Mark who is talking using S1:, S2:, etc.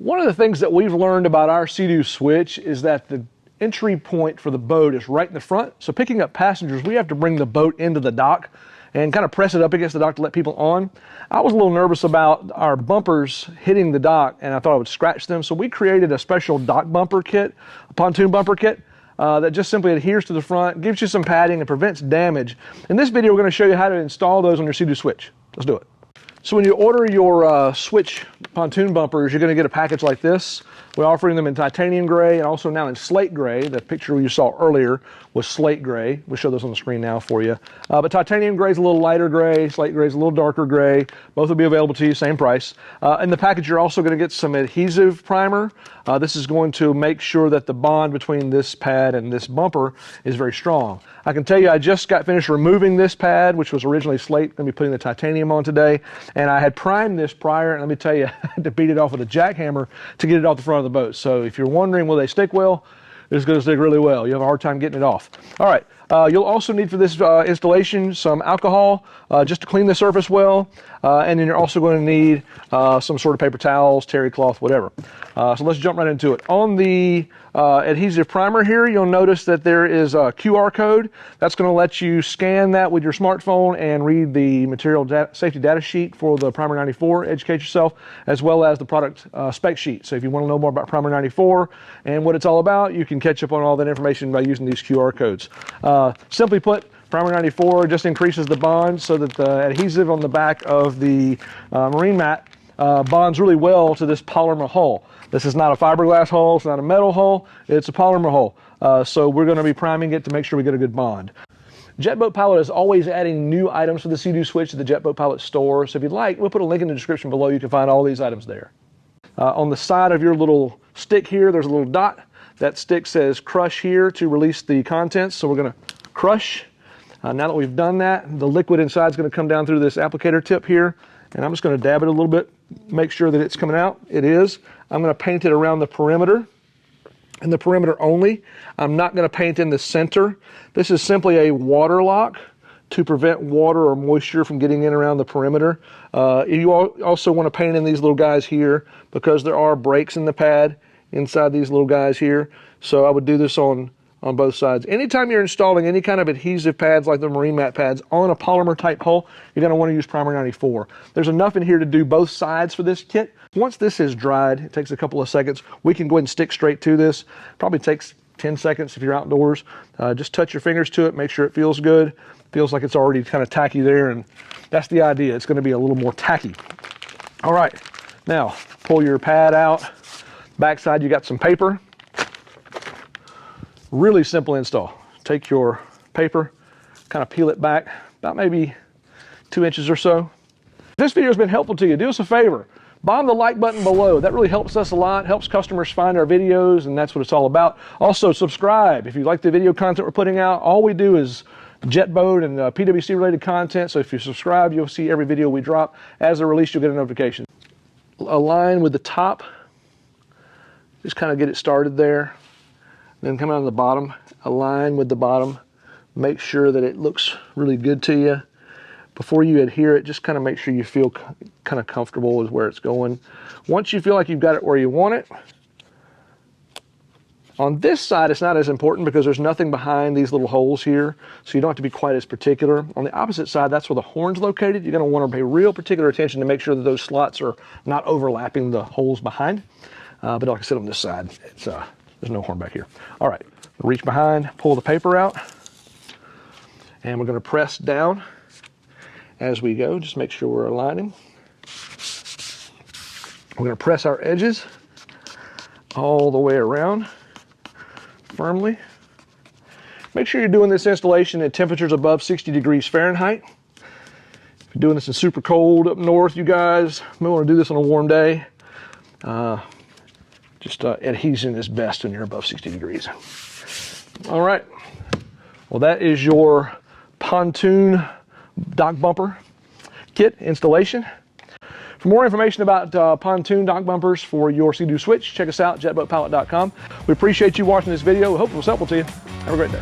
S1: One of the things that we've learned about our SeaDoo switch is that the entry point for the boat is right in the front. So picking up passengers, we have to bring the boat into the dock and kind of press it up against the dock to let people on. I was a little nervous about our bumpers hitting the dock, and I thought I would scratch them. So we created a special dock bumper kit, a pontoon bumper kit, that just simply adheres to the front, gives you some padding, and prevents damage. In this video, we're going to show you how to install those on your SeaDoo switch. Let's do it. So when you order your switch pontoon bumpers, you're going to get a package like this. We're offering them in titanium gray and also now in slate gray. The picture you saw earlier was slate gray. We'll show those on the screen now for you. But titanium gray is a little lighter gray, slate gray is a little darker gray. Both will be available to you, same price. In the package, you're also going to get some adhesive primer. This is going to make sure that the bond between this pad and this bumper is very strong. I can tell you I just got finished removing this pad, which was originally slate. Going to be putting the titanium on today. And I had primed this prior, and let me tell you, I had to beat it off with a jackhammer to get it off the front of the boat. So if you're wondering, will they stick well? It's going to stick really well. You have a hard time getting it off. All right. You'll also need for this installation some alcohol just to clean the surface well. And then you're also going to need some sort of paper towels, terry cloth, whatever. So let's jump right into it. On the adhesive primer here, you'll notice that there is a QR code. That's going to let you scan that with your smartphone and read the material safety data sheet for the Primer 94, educate yourself, as well as the product spec sheet. So if you want to know more about Primer 94 and what it's all about, you can catch up on all that information by using these QR codes. Simply put, Primer 94 just increases the bond so that the adhesive on the back of the marine mat bonds really well to this polymer hull. This is not a fiberglass hull, it's not a metal hull, it's a polymer hull. So we're going to be priming it to make sure we get a good bond. JetBoatPilot is always adding new items for the SeaDoo switch to the JetBoatPilot store. So if you'd like, we'll put a link in the description below. You can find all these items there. On the side of your little stick here, there's a little dot. That stick says crush here to release the contents. So we're going to crush. Now that we've done that, the liquid inside is going to come down through this applicator tip here. And I'm just going to dab it a little bit, make sure that it's coming out. It is. I'm going to paint it around the perimeter, and the perimeter only. I'm not going to paint in the center. This is simply a water lock to prevent water or moisture from getting in around the perimeter. You also want to paint in these little guys here because there are breaks in the pad inside these little guys here. So I would do this on both sides. Anytime you're installing any kind of adhesive pads like the marine mat pads on a polymer type hull, you're going to want to use Primer 94. There's enough in here to do both sides for this kit. Once this is dried, it takes a couple of seconds, we can go ahead and stick straight to this. Probably takes 10 seconds if you're outdoors. Just touch your fingers to it, make sure it feels good. Feels like it's already kind of tacky there, and that's the idea. It's going to be a little more tacky. All right, now pull your pad out. Backside, you got some paper. Really simple install. Take your paper, kind of peel it back about maybe 2 inches or so. If this video has been helpful to you, do us a favor. Bomb the like button below. That really helps us a lot, helps customers find our videos, and that's what it's all about. Also, subscribe. If you like the video content we're putting out, all we do is jet boat and PWC related content. So if you subscribe, you'll see every video we drop. As they're released, you'll get a notification. Align with the top. Just kind of get it started there. Then come out on the bottom, align with the bottom, make sure that it looks really good to you. Before you adhere it, just kind of make sure you feel kind of comfortable with where it's going. Once you feel like you've got it where you want it, on this side it's not as important because there's nothing behind these little holes here, so you don't have to be quite as particular. On the opposite side, that's where the horn's located. You're going to want to pay real particular attention to make sure that those slots are not overlapping the holes behind. But like I said, on this side, it's there's no horn back here. All right, reach behind, pull the paper out, and we're going to press down as we go. Just make sure we're aligning. We're going to press our edges all the way around firmly. Make sure you're doing this installation at temperatures above 60 degrees Fahrenheit. If you're doing this in super cold up north, you guys may want to do this on a warm day. Adhesion is best when you're above 60 degrees. All right. Well, that is your pontoon dock bumper kit installation. For more information about pontoon dock bumpers for your SeaDoo switch, check us out, JetBoatPilot.com. We appreciate you watching this video. We hope it was helpful to you. Have a great day.